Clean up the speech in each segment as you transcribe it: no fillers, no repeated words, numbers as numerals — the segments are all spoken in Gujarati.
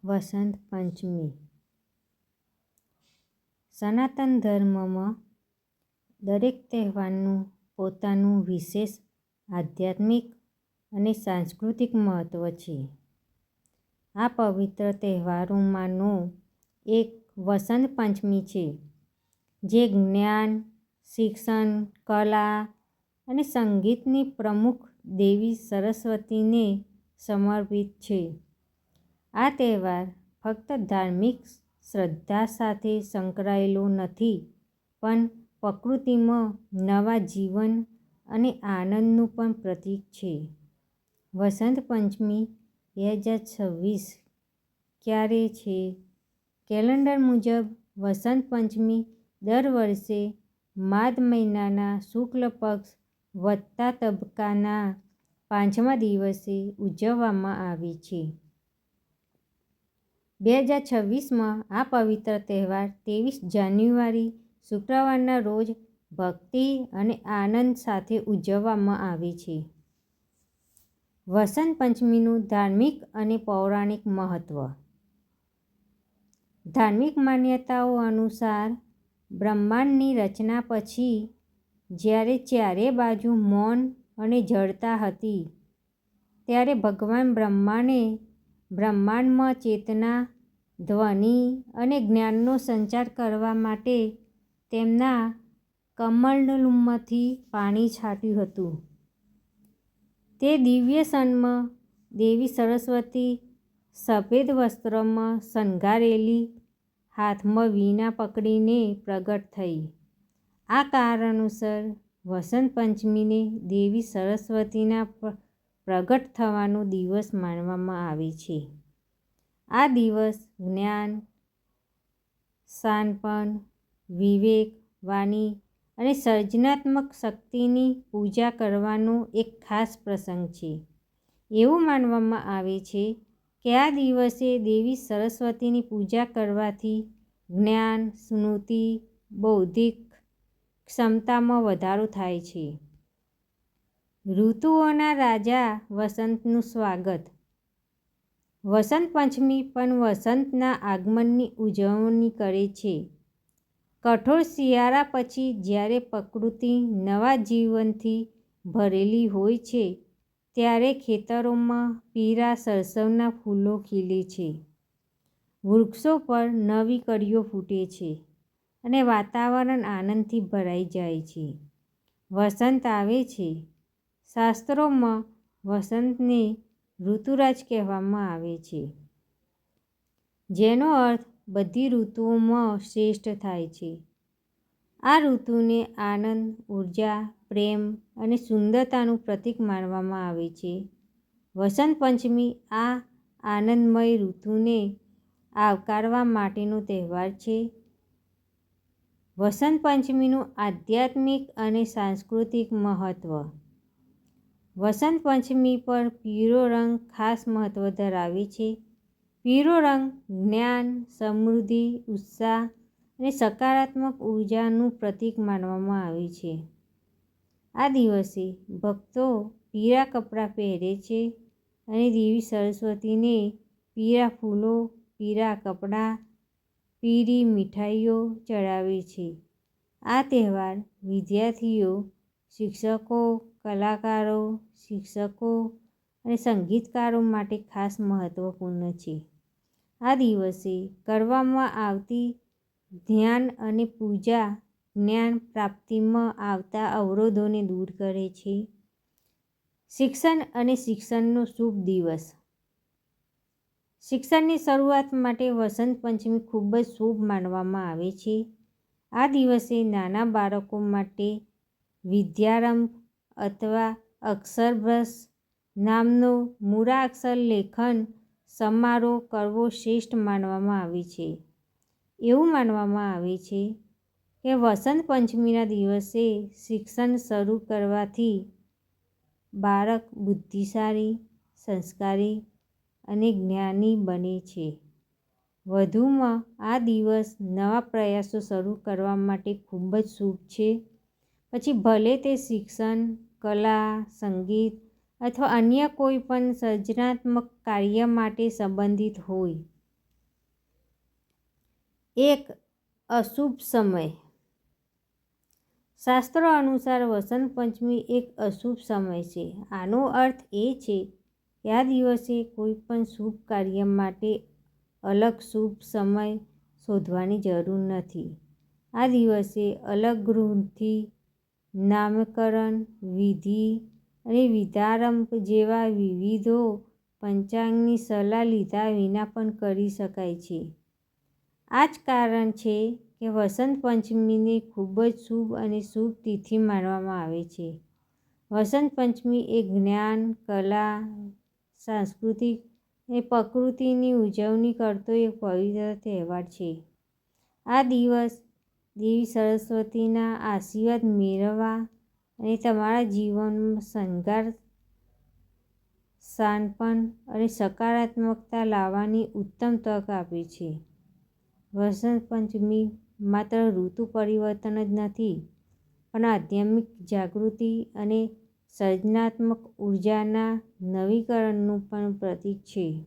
વસંત પંચમી. સનાતન ધર્મમાં દરેક તહેવારનું પોતાનું વિશેષ આધ્યાત્મિક અને સાંસ્કૃતિક મહત્ત્વ છે. આ પવિત્ર તહેવારોમાંનો એક વસંત પંચમી છે, જે જ્ઞાન, શિક્ષણ, કલા અને સંગીતની પ્રમુખ દેવી સરસ્વતીને સમર્પિત છે. આ તહેવાર ફક્ત ધાર્મિક શ્રદ્ધા સાથે સંકળાયેલો નથી, પણ પ્રકૃતિમાં નવા જીવન અને આનંદનું પણ પ્રતીક છે. વસંત પંચમી 2026 ક્યારે છે? કેલેન્ડર મુજબ વસંત પંચમી દર વર્ષે માઘ મહિનાના શુક્લ પક્ષ વત્તા તબક્કાના 5મા દિવસે ઉજવવામાં આવે છે. 2026માં આ પવિત્ર તહેવાર 23 જાન્યુઆરી શુક્રવારના રોજ ભક્તિ અને આનંદ સાથે ઉજવવામાં આવે છે. વસંત પંચમીનું ધાર્મિક અને પૌરાણિક મહત્ત્વ. ધાર્મિક માન્યતાઓ અનુસાર, બ્રહ્માંડની રચના પછી જ્યારે ચારે બાજુ મૌન અને જડતા હતી, ત્યારે ભગવાન બ્રહ્માએ બ્રહ્માંડમાં ચેતના, ધ્વનિ અને જ્ઞાનનો સંચાર કરવા માટે તેમના કમંડલુમાંથી પાણી છાંટ્યું હતું. તે દિવ્ય ક્ષણમાં દેવી સરસ્વતી સફેદ વસ્ત્રમાં શણગારેલી, હાથમાં વીણા પકડીને પ્રગટ થઈ. આ કારણોસર વસંત પંચમીને દેવી સરસ્વતીના પ્રગટ થવાનો દિવસ માનવામાં આવે છે. આ દિવસ જ્ઞાન, શાણપણ, વિવેક, વાણી અને સર્જનાત્મક શક્તિની પૂજા કરવાનો એક ખાસ પ્રસંગ છે. એવું માનવામાં આવે છે કે આ દિવસે દેવી સરસ્વતીની પૂજા કરવાથી જ્ઞાન, સ્મૃતિ, બૌદ્ધિક ક્ષમતામાં વધારો થાય છે. ઋતુઓના રાજા વસંતનું સ્વાગત. વસંત પંચમી પણ વસંતના આગમનની ઉજવણી કરે છે. કઠોર શિયાળા પછી જ્યારે પ્રકૃતિ નવા જીવનથી ભરેલી હોય છે, ત્યારે ખેતરોમાં પીળા સરસવના ફૂલો ખીલે છે, વૃક્ષો પર નવી કળીઓ ફૂટે છે અને વાતાવરણ આનંદથી ભરાઈ જાય છે. વસંત આવે છે. શાસ્ત્રોમાં વસંતને ઋતુરાજ કહેવામાં આવે છે, જેનો અર્થ બધી ઋતુઓમાં શ્રેષ્ઠ થાય છે. આ ઋતુને આનંદ, ઉર્જા, પ્રેમ અને સુંદરતાનું પ્રતીક માનવામાં આવે છે. વસંત પંચમી આ આનંદમય ઋતુને આવકારવા માટેનો તહેવાર છે. વસંત પંચમીનું આધ્યાત્મિક અને સાંસ્કૃતિક મહત્ત્વ. વસંત પંચમી પર પીળો રંગ ખાસ મહત્ત્વ ધરાવે છે. પીળો રંગ જ્ઞાન, સમૃદ્ધિ, ઉત્સાહ અને સકારાત્મક ઉર્જાનું પ્રતીક માનવામાં આવે છે. આ દિવસે ભક્તો પીળા કપડાં પહેરે છે અને દેવી સરસ્વતીને પીળા ફૂલો, પીળા કપડાં, પીળી મીઠાઈઓ ચઢાવે છે. આ તહેવાર વિદ્યાર્થીઓ, શિક્ષકો, કલાકારો, શિક્ષકો અને સંગીતકારો માટે ખાસ મહત્વપૂર્ણ છે. આ દિવસે કરવામાં આવતી ધ્યાન અને પૂજા જ્ઞાન પ્રાપ્તિમાં આવતા અવરોધોને દૂર કરે છે. શિક્ષણ અને શિક્ષણનો શુભ દિવસ. શિક્ષણની શરૂઆત માટે વસંત પંચમી ખૂબ જ શુભ માનવામાં આવે છે. આ દિવસે નાના બાળકો માટે વિદ્યારંભ અથવા અક્ષરાભ્યાસ નામનો મૂળાક્ષર લેખન સમારોહ કરવો શ્રેષ્ઠ માનવામાં આવે છે. એવું માનવામાં આવે છે કે વસંત પંચમીના દિવસે શિક્ષણ શરૂ કરવાથી બાળક બુદ્ધિશાળી, સંસ્કારી અને જ્ઞાની બને છે. વધુમાં, આ દિવસ નવા પ્રયાસો શરૂ કરવા માટે ખૂબ જ શુભ છે. પછી ભલે તે શિક્ષણ, કલા, સંગીત અથવા અન્ય કોઈ પણ સર્જનાત્મક કાર્ય માટે સંબંધિત હોય. એક અશુભ સમય. શાસ્ત્રો અનુસાર વસંત પંચમી એક અશુભ સમય છે. આનો અર્થ એ છે કે આ દિવસે કોઈ પણ શુભ કાર્ય માટે અલગ શુભ સમય શોધવાની જરૂર નથી. આ દિવસે અલગ ગૃહથી નામકરણ, વિધિ અને વિદ્યારંભ જેવા વિવિધો પંચાંગની સલાહ લીધા વિના પણ કરી શકાય છે. આ જ કારણ છે કે વસંત પંચમીને ખૂબ જ શુભ અને શુભ તિથિ માનવામાં આવે છે. વસંત પંચમી એ જ્ઞાન, કલા, સાંસ્કૃતિક અને પ્રકૃતિની ઉજવણી કરતો એક પવિત્ર તહેવાર છે. આ દિવસ દેવી સરસ્વતીના આશીર્વાદ મેળવવા અને તમારા જીવનમાં શણગાર, શાણપણ અને સકારાત્મકતા લાવવાની ઉત્તમ તક આપે છે. વસંત પંચમી માત્ર ઋતુ પરિવર્તન જ નથી, પણ આધ્યાત્મિક જાગૃતિ અને સર્જનાત્મક ઉર્જાના નવીકરણનું પણ પ્રતીક છે.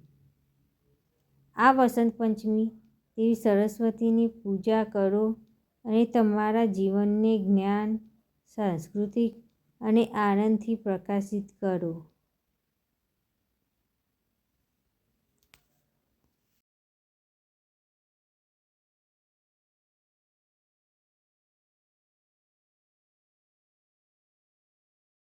આ વસંત પંચમી દેવી સરસ્વતીની પૂજા કરો અને તમારા જીવનને જ્ઞાન, સાંસ્કૃતિક અને આનંદથી પ્રકાશિત કરો.